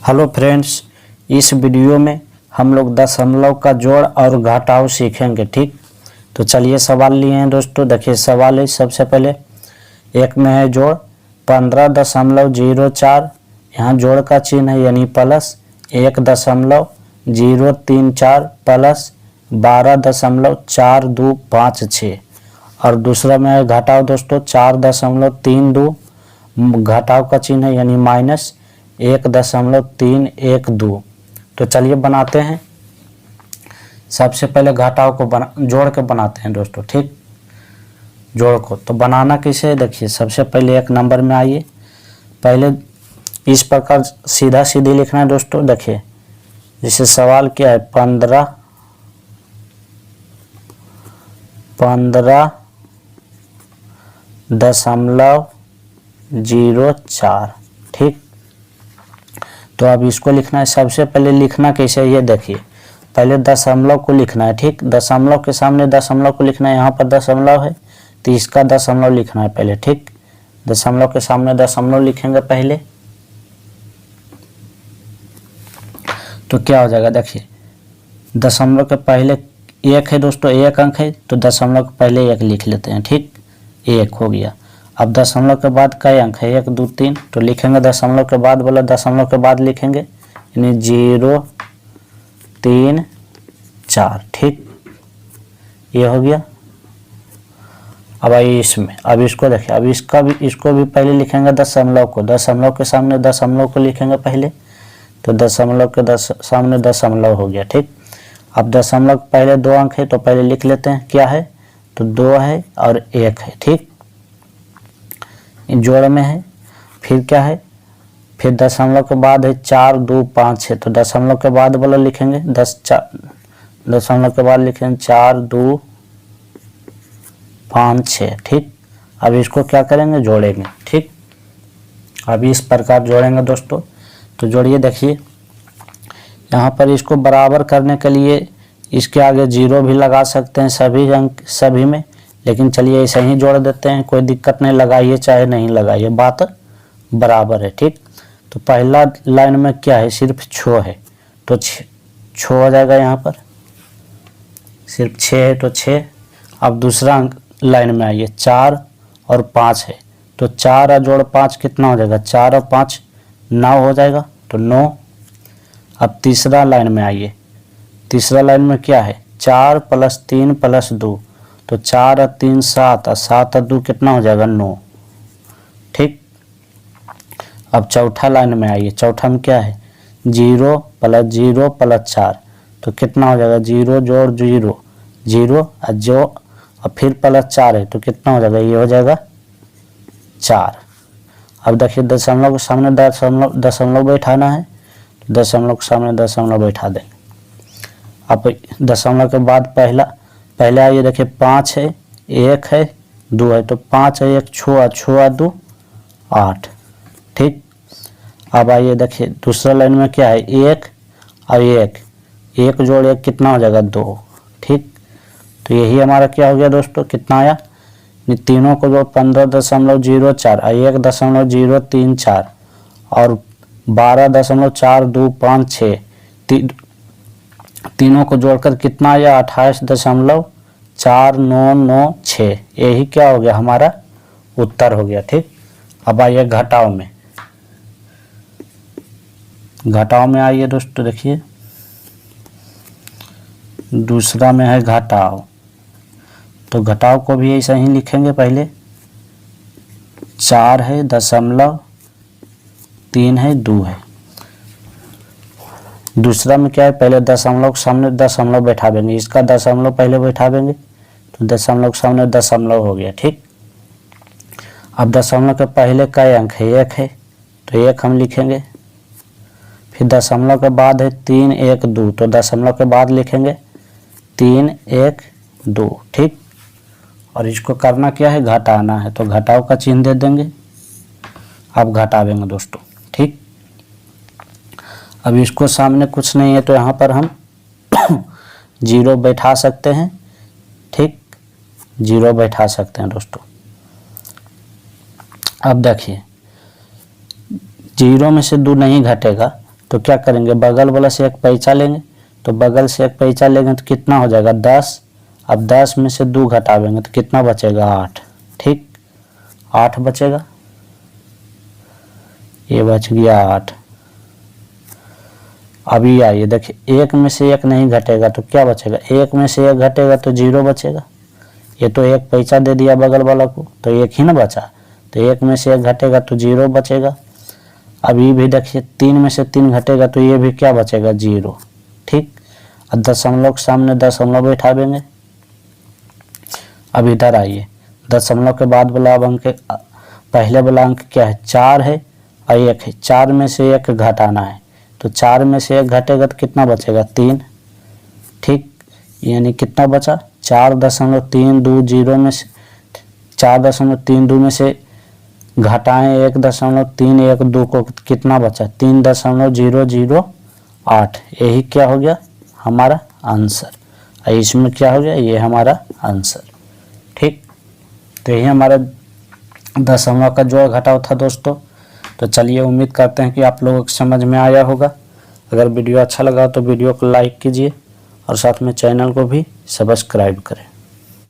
Hello friends, इस video में हम लोग दशमलव का जोड़ और घटाव सीखेंगे। ठीक, तो चलिए सवाल लिए हैं दोस्तों। देखिए सवाल है, सबसे पहले एक में है जोड़ 15.04, यहाँ जोड़ का चिन्ह है यानी प्लस 1.034 प्लस 12.4256। और दूसरा में है घटाव दोस्तों 4.32, घटाव का चिन्ह है यानी माइनस 1.312। तो चलिए बनाते हैं। सबसे पहले घटाव को जोड़ के बनाते हैं दोस्तों। ठीक, जोड़ को तो बनाना कैसे है, देखिए सबसे पहले एक नंबर में आइए। पहले इस प्रकार सीधा सीधी लिखना है दोस्तों। देखिए जैसे सवाल क्या है 15.04। ठीक, तो अब इसको लिखना है। सबसे पहले लिखना कैसे है ये देखिए, पहले दशमलव को लिखना है। ठीक, दशमलव के सामने दशमलव को लिखना है। यहाँ पर दशमलव है तो इसका दशमलव लिखना है पहले। ठीक, दशमलव के सामने दशमलव लिखेंगे पहले, तो क्या हो जाएगा। देखिए दशमलव के पहले एक है दोस्तों, एक अंक है तो दशमलव के पहले एक लिख लेते हैं। ठीक, एक हो गया। अब दशमलव के बाद कई अंक है, 1 2 3, तो लिखेंगे दशमलव के बाद, बोला दशमलव के बाद लिखेंगे यानी 0 3 4। ठीक, ये हो गया। अब आइए इसमें, अब इसको देखिए, अब इसको भी पहले लिखेंगे दशमलव को, दशमलव के सामने दशमलव को लिखेंगे पहले, तो दशमलव के सामने दशमलव हो गया। ठीक, अब दशमलव पहले 2 अंक है तो पहले लिख लेते हैं क्या है, तो 2 है और 1 है। ठीक, जोड़ में है। फिर क्या है, फिर दशमलव के बाद है 4 2 5 6, तो दशमलव के बाद बोला लिखेंगे दशमलव के बाद लिखेंगे 4 2 5 6। ठीक, अब इसको क्या करेंगे, जोड़ेंगे। ठीक, अब इस प्रकार जोड़ेंगे दोस्तों। तो जोड़िए, देखिए यहाँ पर इसको बराबर करने के लिए इसके आगे 0 भी लगा सकते हैं सभी अंक सभी में, लेकिन चलिए ऐसे ही जोड़ देते हैं, कोई दिक्कत नहीं, लगाइए चाहे नहीं लगाइए, बात बराबर है। ठीक, तो पहला लाइन में क्या है, सिर्फ 6 है तो 6 हो जाएगा। यहाँ पर सिर्फ 6 है तो 6। अब दूसरा लाइन में आइए, 4 और 5 है तो 4 जोड़ 5 कितना हो जाएगा, 4 और 5 9 हो जाएगा, तो 9। अब तीसरा लाइन में आइए, तीसरा लाइन में क्या है, 4 + 3 + 2, तो 4 और 3 7 और 7 और 2 कितना हो जाएगा, 9। ठीक, अब चौथा लाइन में आइए, चौथा में क्या है, 0 + 0 + 4, तो कितना हो जाएगा, 0 जोड़ 0 0 और फिर +4 है तो कितना हो जाएगा, ये हो जाएगा 4। अब देखिए दशमलव के सामने दशमलव बैठाना है, दशमलव के सामने दशमलव बैठा देंगे। अब दशमलव के बाद पहले आइए, देखिए 5 है 1 है 2 है, तो 5 है 1 6 6 2 8। ठीक, अब आइए देखिए दूसरा लाइन में क्या है, 1 और 1 जोड़ 1 कितना हो जाएगा, 2। ठीक, तो यही हमारा क्या हो गया दोस्तों, कितना आया, तीनों को जो 15.04 और 1.034 और 12.4256 तीनों को जोड़कर कितना आया, 28.4996। यही क्या हो गया, हमारा उत्तर हो गया। ठीक, अब आइए घटाव में, घटाव में आइए दोस्तों। देखिए दूसरा में है घटाव, तो घटाव को भी ऐसा ही लिखेंगे। पहले 4 है 0.3 है 2 है। दूसरा में क्या है, पहले दशमलव के सामने दशमलव बैठा देंगे, इसका दशमलव पहले बैठा देंगे तो दशमलव के सामने दशमलव हो गया। ठीक, अब दशमलव के पहले का अंक है, 1 है तो 1 हम लिखेंगे। फिर दशमलव के बाद है 3 1 2, तो दशमलव के बाद लिखेंगे 3 1 2। ठीक, और इसको करना क्या है, घटाना है, तो घटाव का चिन्ह दे देंगे। अब घटावेंगे दोस्तों। ठीक, अब इसको सामने कुछ नहीं है तो यहाँ पर हम 0 बैठा सकते हैं। ठीक, 0 बैठा सकते हैं दोस्तों। अब देखिए 0 में से 2 नहीं घटेगा तो क्या करेंगे, बगल वाला से एक पैंचा लेंगे, तो बगल से एक पैंचा लेंगे तो कितना हो जाएगा 10। अब 10 में से 2 घटावेंगे तो कितना बचेगा 8। ठीक, 8 बचेगा, ये बच गया 8। अभी आइए देखिए 1 में से 1 नहीं घटेगा तो क्या बचेगा, 1 में से 1 घटेगा तो 0 बचेगा। ये तो एक पैसा दे दिया बगल वाला को तो 1 ही ना बचा, तो 1 में से 1 घटेगा तो 0 बचेगा। अब ये भी देखिए 3 में से 3 घटेगा तो ये भी क्या बचेगा 0। ठीक, अब दशमलव के सामने दशमलव बैठा देंगे। अब इधर आइए, दशमलव के बाद वाला अंक, पहले वाला अंक क्या है 4 है और 1 है, 4 में से 1 घटाना है, तो 4 में से 1 घटेगा तो कितना बचेगा 3। ठीक, यानी कितना बचा 4.32 में से 4.32 में से घटाएं 1.312 को कितना बचा 3.008। यही क्या हो गया हमारा आंसर, और इसमें क्या हो गया ये हमारा आंसर। ठीक, तो यही हमारा दशमलव का जोड़ घटाव था दोस्तों। तो चलिए उम्मीद करते हैं कि आप लोगों को समझ में आया होगा। अगर वीडियो अच्छा लगा तो वीडियो को लाइक कीजिए और साथ में चैनल को भी सब्सक्राइब करें।